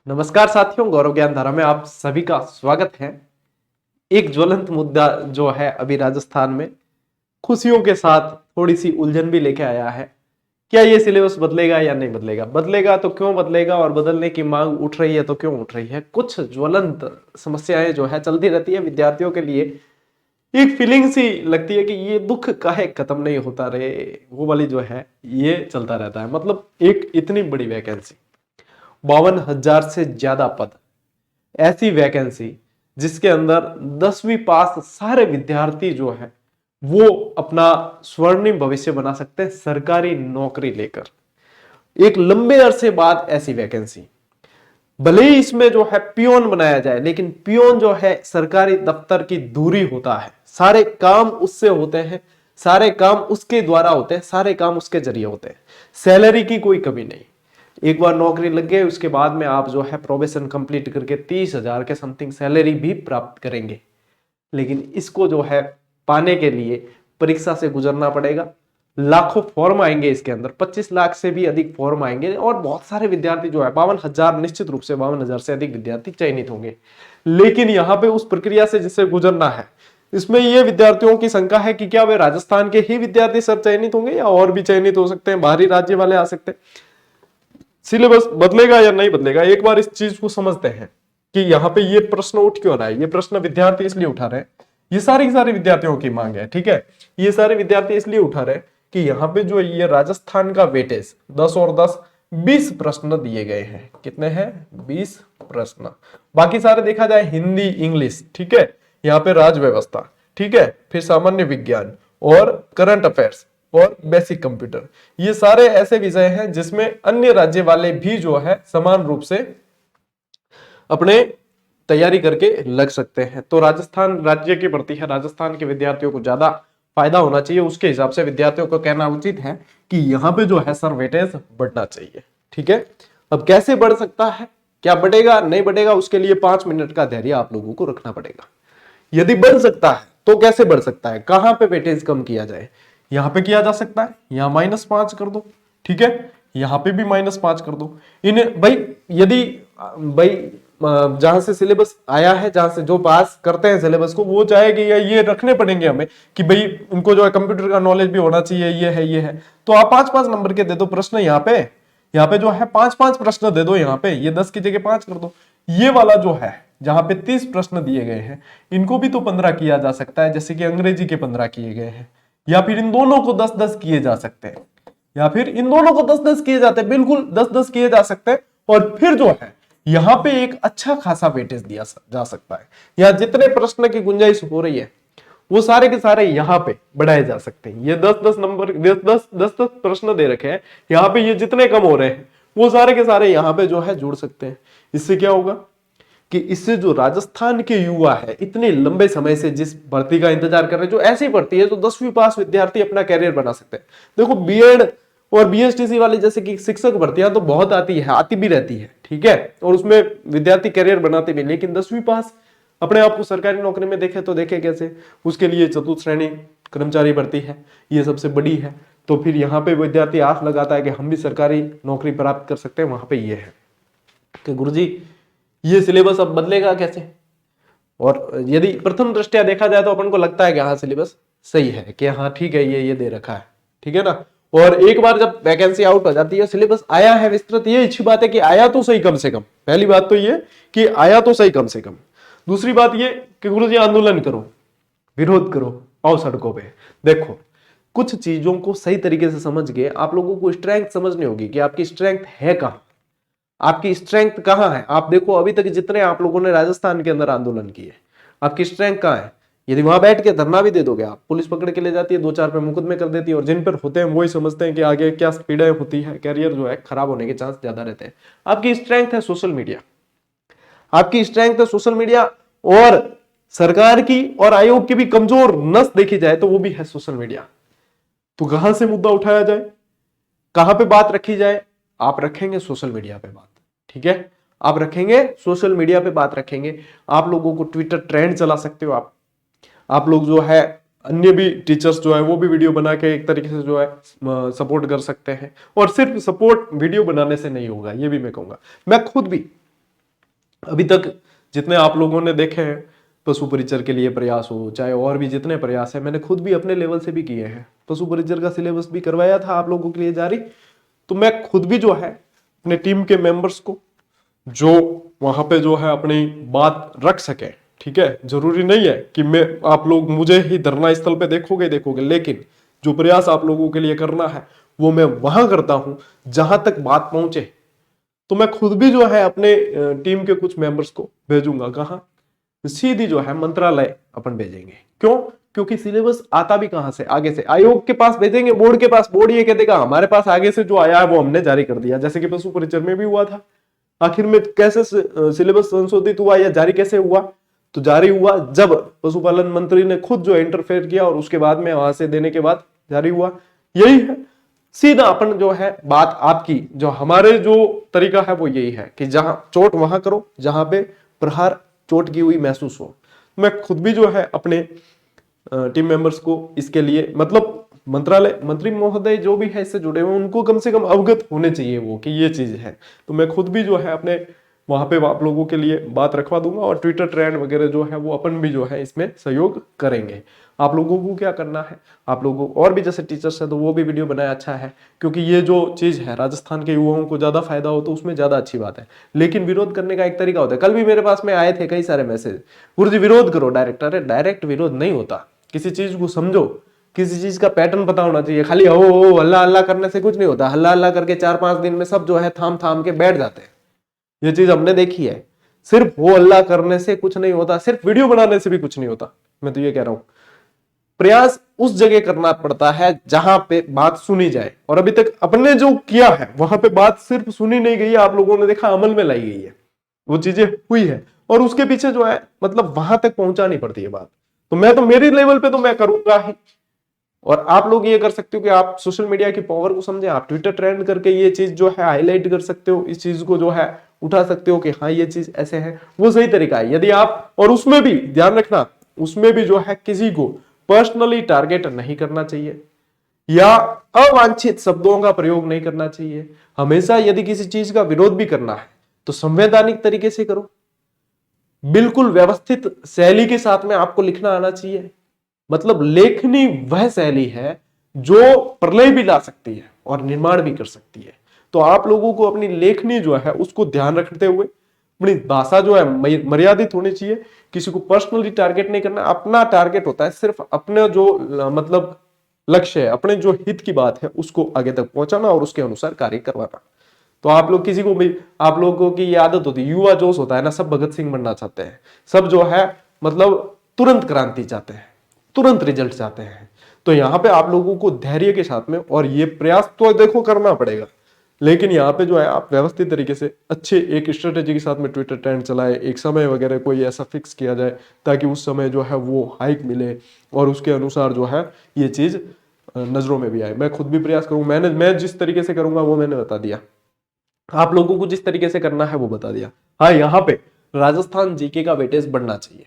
नमस्कार साथियों, गौरव ज्ञान धारा में आप सभी का स्वागत है। एक ज्वलंत मुद्दा जो है अभी राजस्थान में खुशियों के साथ थोड़ी सी उलझन भी लेके आया है। क्या ये सिलेबस बदलेगा या नहीं बदलेगा? बदलेगा तो क्यों बदलेगा, और बदलने की मांग उठ रही है तो क्यों उठ रही है? कुछ ज्वलंत समस्याएं जो है चलती रहती है विद्यार्थियों के लिए। एक फीलिंग सी लगती है कि ये दुख काहे खत्म नहीं होता रे, वो वाली जो है ये चलता रहता है। मतलब एक इतनी बड़ी वैकेंसी, 52,000 से ज्यादा पद, ऐसी वैकेंसी जिसके अंदर 10वीं पास सारे विद्यार्थी जो है वो अपना स्वर्णिम भविष्य बना सकते हैं सरकारी नौकरी लेकर। एक लंबे अरसे बाद ऐसी वैकेंसी, भले ही इसमें जो है पियोन बनाया जाए, लेकिन पियोन जो है सरकारी दफ्तर की दूरी होता है, सारे काम उससे होते हैं, सारे काम उसके द्वारा होते हैं, सारे काम उसके जरिए होते हैं। सैलरी की कोई कमी नहीं। एक बार नौकरी लग गई उसके बाद में आप जो है प्रोबेशन कंप्लीट करके 30,000 के समथिंग सैलरी भी प्राप्त करेंगे। लेकिन इसको जो है पाने के लिए परीक्षा से गुजरना पड़ेगा। लाखों फॉर्म आएंगे, इसके अंदर 25 लाख से भी अधिक फॉर्म आएंगे और बहुत सारे विद्यार्थी जो है 52,000, निश्चित रूप से 52,000 से अधिक विद्यार्थी चयनित होंगे। लेकिन यहाँ पे उस प्रक्रिया से जिसे गुजरना है, इसमें ये विद्यार्थियों की शंका है कि क्या वे राजस्थान के ही विद्यार्थी सब चयनित होंगे या और भी चयनित हो सकते हैं, बाहरी राज्य वाले आ सकते हैं। सिलेबस बदलेगा या नहीं बदलेगा, एक बार इस चीज को समझते हैं कि यहाँ पे ये प्रश्न उठ क्यों रहा है। ये प्रश्न विद्यार्थी इसलिए उठा रहे हैं, ये सारे विद्यार्थियों की मांग है, ठीक है। ये सारे विद्यार्थी इसलिए उठा रहे हैं कि यहाँ पे जो ये राजस्थान का वेटेज 10 और 10 20 प्रश्न दिए गए हैं। कितने हैं? 20 प्रश्न। बाकी सारे देखा जाए हिंदी, इंग्लिश, ठीक है, यहाँ पे राज व्यवस्था, ठीक है, फिर सामान्य विज्ञान और करंट अफेयर्स और बेसिक कंप्यूटर। ये सारे ऐसे विषय हैं जिसमें अन्य राज्य वाले भी जो है समान रूप से अपने तैयारी करके लग सकते हैं। तो राजस्थान राज्य की भर्ती है, राजस्थान के विद्यार्थियों को ज्यादा फायदा होना चाहिए, उसके हिसाब से विद्यार्थियों को कहना उचित है कि यहाँ पे जो है सर वेटेज बढ़ना चाहिए, ठीक है। अब कैसे बढ़ सकता है, क्या बढ़ेगा नहीं बढ़ेगा, उसके लिए 5 मिनट का धैर्य आप लोगों को रखना पड़ेगा। यदि बढ़ सकता है तो कैसे बढ़ सकता है, कहां पे वेटेज कम किया जाए? यहां पे किया जा सकता है, यहां -5 कर दो, ठीक है, यहां पे भी -5 कर दो। इन्हें भाई, यदि भाई जहां से सिलेबस आया है, जहां से जो पास करते हैं सिलेबस को, वो चाहेगी या ये रखने पड़ेंगे हमें कि भाई उनको जो है कंप्यूटर का नॉलेज भी होना चाहिए, ये है, तो आप 5-5 नंबर के दे दो प्रश्न। यहाँ पे जो है 5-5 प्रश्न दे दो, यहाँ पे ये 10 की जगह 5 कर दो। ये वाला जो है जहां पे 30 प्रश्न दिए गए हैं, इनको भी तो 15 किया जा सकता है, जैसे कि अंग्रेजी के 15 किए गए हैं, या फिर इन दोनों को 10-10 किए जा सकते हैं, या फिर इन दोनों को 10-10 किए जाते हैं, बिल्कुल 10-10 किए जा सकते हैं। और फिर जो है यहां पे एक अच्छा खासा वेटेज दिया जा सकता है। यहां जितने प्रश्न की गुंजाइश हो रही है वो सारे के सारे यहां पे बढ़ाए जा सकते हैं। ये 10-10 नंबर, 10-10 प्रश्न दे रखे हैं, यहां पे ये जितने कम हो रहे हैं वो सारे के सारे यहां पे जो है जुड़ सकते हैं। इससे क्या होगा कि इससे जो राजस्थान के युवा है, इतने लंबे समय से जिस भर्ती का इंतजार कर रहे हैं, जो ऐसी भर्ती है तो 10वीं पास विद्यार्थी अपना कैरियर बना सकते हैं। देखो बीएड और बीएसटीसी वाले जैसे कि शिक्षक भर्तियां तो बहुत आती है, आती भी रहती है, ठीक है, और उसमें विद्यार्थी कैरियर बनाते भी, लेकिन 10वीं पास अपने आप को सरकारी नौकरी में देखे तो देखे कैसे? उसके लिए चतुर्थ श्रेणी कर्मचारी भर्ती है, ये सबसे बड़ी है। तो फिर यहाँ पे विद्यार्थी आस लगाता है कि हम भी सरकारी नौकरी प्राप्त कर सकते हैं। वहां पे ये है कि गुरुजी ये सिलेबस अब बदलेगा कैसे? और यदि प्रथम दृष्टया देखा जाए तो अपन को लगता है कि हाँ सिलेबस सही है, कि हाँ ठीक है, ये दे रखा है, ठीक है ना। और एक बार जब वैकेंसी आउट हो जाती है, सिलेबस आया है विस्तृत, ये अच्छी बात है कि आया तो सही कम से कम। पहली बात तो ये कि आया तो सही कम से कम। दूसरी बात ये कि गुरुजी आंदोलन करो, विरोध करो, आओ सड़कों पे। देखो कुछ चीजों को सही तरीके से समझ के आप लोगों को स्ट्रेंथ समझनी होगी कि आपकी स्ट्रेंथ है कहां, आपकी स्ट्रेंथ कहां है। आप देखो अभी तक जितने आप लोगों ने राजस्थान के अंदर आंदोलन किए, आपकी स्ट्रेंथ कहां है? यदि वहां बैठ के धरना भी दे दोगे आप, पुलिस पकड़ के ले जाती है, 2-4 पे मुकदमे कर देती है, और जिन पर होते हैं वही समझते हैं कि आगे क्या स्पीडें होती है, कैरियर जो है खराब होने के चांस ज्यादा रहते हैं। आपकी स्ट्रेंथ है सोशल मीडिया, आपकी स्ट्रेंथ है सोशल मीडिया, और सरकार की और आयोग की भी कमजोर नस देखी जाए तो वो भी है सोशल मीडिया। तो कहां से मुद्दा उठाया जाए, कहां पे बात रखी जाए? आप रखेंगे सोशल मीडिया पे बात, ठीक है, आप रखेंगे सोशल मीडिया पे बात रखेंगे। आप लोगों को ट्विटर ट्रेंड चला सकते हो आप लोग जो है, अन्य भी टीचर्स जो है वो भी वीडियो बना के एक तरीके से जो है सपोर्ट कर सकते हैं। और सिर्फ सपोर्ट वीडियो बनाने से नहीं होगा, ये भी मैं कहूंगा। मैं खुद भी अभी तक जितने आप लोगों ने देखे हैं पशु परिचर के लिए प्रयास हो, चाहे और भी जितने प्रयास है, मैंने खुद भी अपने लेवल से भी किए हैं। पशु परिचर का सिलेबस भी करवाया था आप लोगों के लिए जारी। तो मैं खुद भी जो है अपने टीम के मेंबर्स को जो वहां पे जो है अपनी बात रख सके, ठीक है, जरूरी नहीं है कि मैं आप लोग मुझे ही धरना स्थल पे देखोगे, लेकिन जो प्रयास आप लोगों के लिए करना है वो मैं वहां करता हूं जहां तक बात पहुंचे। तो मैं खुद भी जो है अपने टीम के कुछ मेंबर्स को भेजूंगा, कहाँ, सीधी जो है मंत्रालय अपन भेजेंगे। क्यों? क्योंकि सिलेबस आता भी कहां से, आगे से आयोग के पास भेजेंगे, बोर्ड के पास, बोर्ड ये कह देगा हमारे पास आगे से जो आया है वो हमने जारी कर दिया, जैसे कि पशु परिचर में भी हुआ था। आखिर में कैसे सिलेबस संशोधित हुआ या जारी कैसे हुआ? तो जारी हुआ जब पशुपालन मंत्री ने खुद जो इंटरफेयर किया और उसके बाद में वहां से देने के बाद जारी हुआ। यही है सीधा अपन जो है बात आपकी, जो हमारे जो तरीका है वो यही है कि जहां चोट वहां करो जहां पे प्रहार चोट की हुई महसूस हो। मैं खुद भी जो है अपने टीम मेंबर्स को इसके लिए, मतलब मंत्रालय मंत्री महोदय जो भी है इससे जुड़े हुए, उनको कम से कम अवगत होने चाहिए वो कि ये चीज है। तो मैं खुद भी जो है अपने वहां पे आप लोगों के लिए बात रखवा दूंगा और ट्विटर ट्रेंड वगैरह जो है वो अपन भी जो है इसमें सहयोग करेंगे। आप लोगों को क्या करना है, आप लोगों और भी जैसे टीचर्स है तो वो भी वीडियो बनाया अच्छा है, क्योंकि ये जो चीज है राजस्थान के युवाओं को ज्यादा फायदा हो तो उसमें ज्यादा अच्छी बात है। लेकिन विरोध करने का एक तरीका होता है। कल भी मेरे पास में आए थे कई सारे मैसेज, गुरुजी विरोध करो डायरेक्ट। अरे डायरेक्ट विरोध नहीं होता, किसी चीज को समझो, किसी चीज का पैटर्न पता होना चाहिए। खाली हो हल्ला हल्ला करने से कुछ नहीं होता। हल्ला हल्ला करके 4-5 दिन में सब जो है थाम थाम के बैठ जाते हैं, ये चीज हमने देखी है। सिर्फ हो हल्ला करने से कुछ नहीं होता, सिर्फ वीडियो बनाने से भी कुछ नहीं होता। मैं तो ये कह रहा हूं प्रयास उस जगह करना पड़ता है जहां पे बात सुनी जाए, और अभी तक अपने जो किया है वहां पे बात सिर्फ सुनी नहीं गई है, आप लोगों ने देखा अमल में लाई गई है, वो चीजें हुई है, और उसके पीछे जो है मतलब वहां तक पहुंचानी पड़ती है बात। तो मैं तो मेरी लेवल पे तो मैं करूंगा ही, और आप लोग ये कर सकते हो कि आप सोशल मीडिया की पावर को समझे, आप ट्विटर ट्रेंड करके ये चीज जो है हाईलाइट कर सकते हो, इस चीज को जो है उठा सकते हो कि हाँ ये चीज ऐसे है, वो सही तरीका है। यदि आप, और उसमें भी ध्यान रखना, उसमें भी जो है किसी को पर्सनली टारगेट नहीं करना चाहिए या अवांछित शब्दों का प्रयोग नहीं करना चाहिए। हमेशा यदि किसी चीज का विरोध भी करना है तो संवैधानिक तरीके से करो, बिल्कुल व्यवस्थित शैली के साथ में आपको लिखना आना चाहिए। मतलब लेखनी वह शैली है जो प्रलय भी ला सकती है और निर्माण भी कर सकती है। तो आप लोगों को अपनी लेखनी जो है उसको ध्यान रखते हुए अपनी भाषा जो है मर्यादित होनी चाहिए, किसी को पर्सनली टारगेट नहीं करना। अपना टारगेट होता है सिर्फ अपने जो मतलब लक्ष्य है, अपने जो हित की बात है उसको आगे तक पहुंचाना और उसके अनुसार कार्य करवाना। तो आप लोग किसी को भी, आप लोगों की ये आदत होती है, युवा जोश होता है ना, सब भगत सिंह बनना चाहते हैं, सब जो है मतलब तुरंत क्रांति चाहते हैं, तुरंत रिजल्ट चाहते हैं। तो यहाँ पे आप लोगों को धैर्य के साथ में, और ये प्रयास तो देखो करना पड़ेगा, लेकिन यहाँ पे जो है आप व्यवस्थित तरीके से अच्छे एक स्ट्रेटेजी के साथ में ट्विटर ट्रेंड चलाए, एक समय वगैरह कोई ऐसा फिक्स किया जाए ताकि उस समय जो है वो हाइक मिले और उसके अनुसार जो है ये चीज नजरों में भी आए। मैं खुद भी प्रयास करूँ, मैं जिस तरीके से करूंगा वो मैंने बता दिया, आप लोगों को जिस तरीके से करना है वो बता दिया। हाँ, यहाँ पे राजस्थान जीके का वेटेज बढ़ना चाहिए।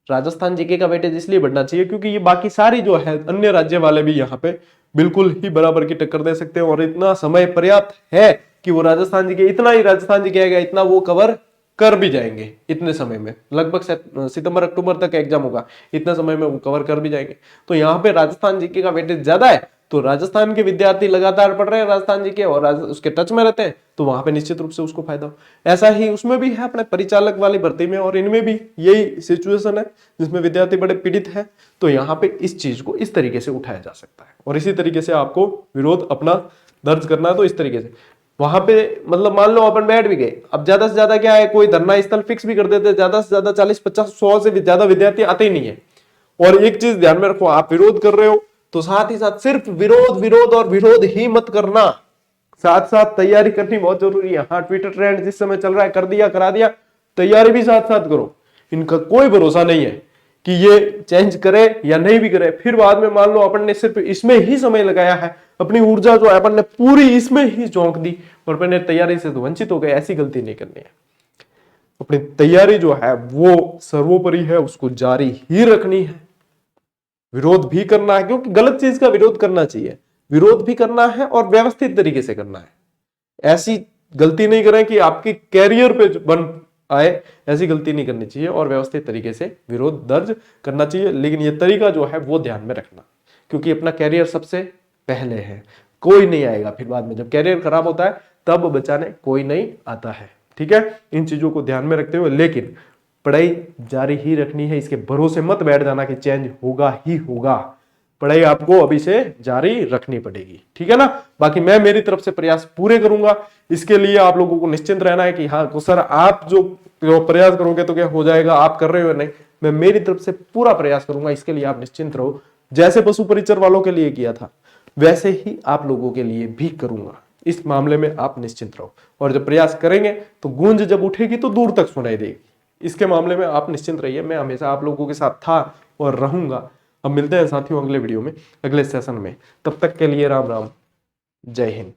राजस्थान जीके का वेटेज इसलिए बढ़ना चाहिए क्योंकि ये बाकी सारी जो है अन्य राज्य वाले भी यहाँ पे बिल्कुल ही बराबर की टक्कर दे सकते हैं, और इतना समय पर्याप्त है कि वो राजस्थान जीके, इतना ही राजस्थान जीके आएगा, इतना वो कवर कर भी जाएंगे इतने समय में। लगभग सितंबर अक्टूबर तक एग्जाम होगा, इतना समय में वो कवर कर भी जाएंगे। तो यहाँ पे राजस्थान जीके का वेटेज ज्यादा है, तो राजस्थान के विद्यार्थी लगातार पढ़ रहे हैं राजस्थान जी के और उसके टच में रहते हैं, तो वहां पे निश्चित रूप से उसको फायदा हो। ऐसा ही उसमें भी है अपने परिचालक वाली भर्ती में, और इनमें भी यही सिचुएशन है जिसमें विद्यार्थी बड़े पीड़ित है। तो यहाँ पे इस चीज को इस तरीके से उठाया जा सकता है, और इसी तरीके से आपको विरोध अपना दर्ज करना है। तो इस तरीके से वहां पे मतलब मान लो अपन बैठ भी गए, अब ज्यादा से ज्यादा क्या है, कोई धरना स्थल फिक्स भी कर देते, ज्यादा से ज्यादा 40-50-100 से भी ज्यादा विद्यार्थी आते ही नहीं है। और एक चीज ध्यान में रखो, आप विरोध कर रहे हो तो साथ ही साथ सिर्फ विरोध विरोध और विरोध ही मत करना, साथ साथ तैयारी करनी बहुत जरूरी है। हाँ, ट्विटर ट्रेंड जिस समय चल रहा है कर दिया करा दिया, तैयारी भी साथ साथ करो। इनका कोई भरोसा नहीं है कि ये चेंज करे या नहीं भी करे, फिर बाद में मान लो अपन ने सिर्फ इसमें ही समय लगाया है, अपनी ऊर्जा जो है अपन ने पूरी इसमें ही झोंक दी और अपन ने तैयारी से तो वंचित हो गए। ऐसी गलती नहीं करनी है। अपनी तैयारी जो है वो सर्वोपरि है, उसको जारी ही रखनी है। विरोध भी करना है, क्योंकि गलत चीज का विरोध करना चाहिए, विरोध भी करना है और व्यवस्थित तरीके से करना है। ऐसी गलती नहीं करें कि आपकी कैरियर पे बन आए, ऐसी गलती नहीं करनी चाहिए और व्यवस्थित तरीके से विरोध दर्ज करना चाहिए। लेकिन ये तरीका जो है वो ध्यान में रखना, क्योंकि अपना कैरियर सबसे पहले है, कोई नहीं आएगा फिर बाद में। जब कैरियर खराब होता है तब बचाने कोई नहीं आता है। ठीक है, इन चीजों को ध्यान में रखते हुए लेकिन पढ़ाई जारी ही रखनी है। इसके भरोसे मत बैठ जाना कि चेंज होगा ही होगा। पढ़ाई आपको अभी से जारी रखनी पड़ेगी। ठीक है ना। बाकी मैं मेरी तरफ से प्रयास पूरे करूंगा। इसके लिए आप लोगों को निश्चिंत रहना है कि हाँ तो सर आप जो प्रयास करोगे तो क्या हो जाएगा, आप कर रहे हो नहीं, मैं मेरी तरफ से पूरा प्रयास करूंगा। इसके लिए आप निश्चिंत रहो। जैसे पशु परिचर वालों के लिए किया था वैसे ही आप लोगों के लिए भी करूंगा। इस मामले में आप निश्चिंत रहो, और जब प्रयास करेंगे तो गूंज जब उठेगी तो दूर तक सुनाई देगी। इसके मामले में आप निश्चिंत रहिए, मैं हमेशा आप लोगों के साथ था और रहूंगा। अब मिलते हैं साथियों अगले वीडियो में, अगले सेशन में। तब तक के लिए राम राम, जय हिंद।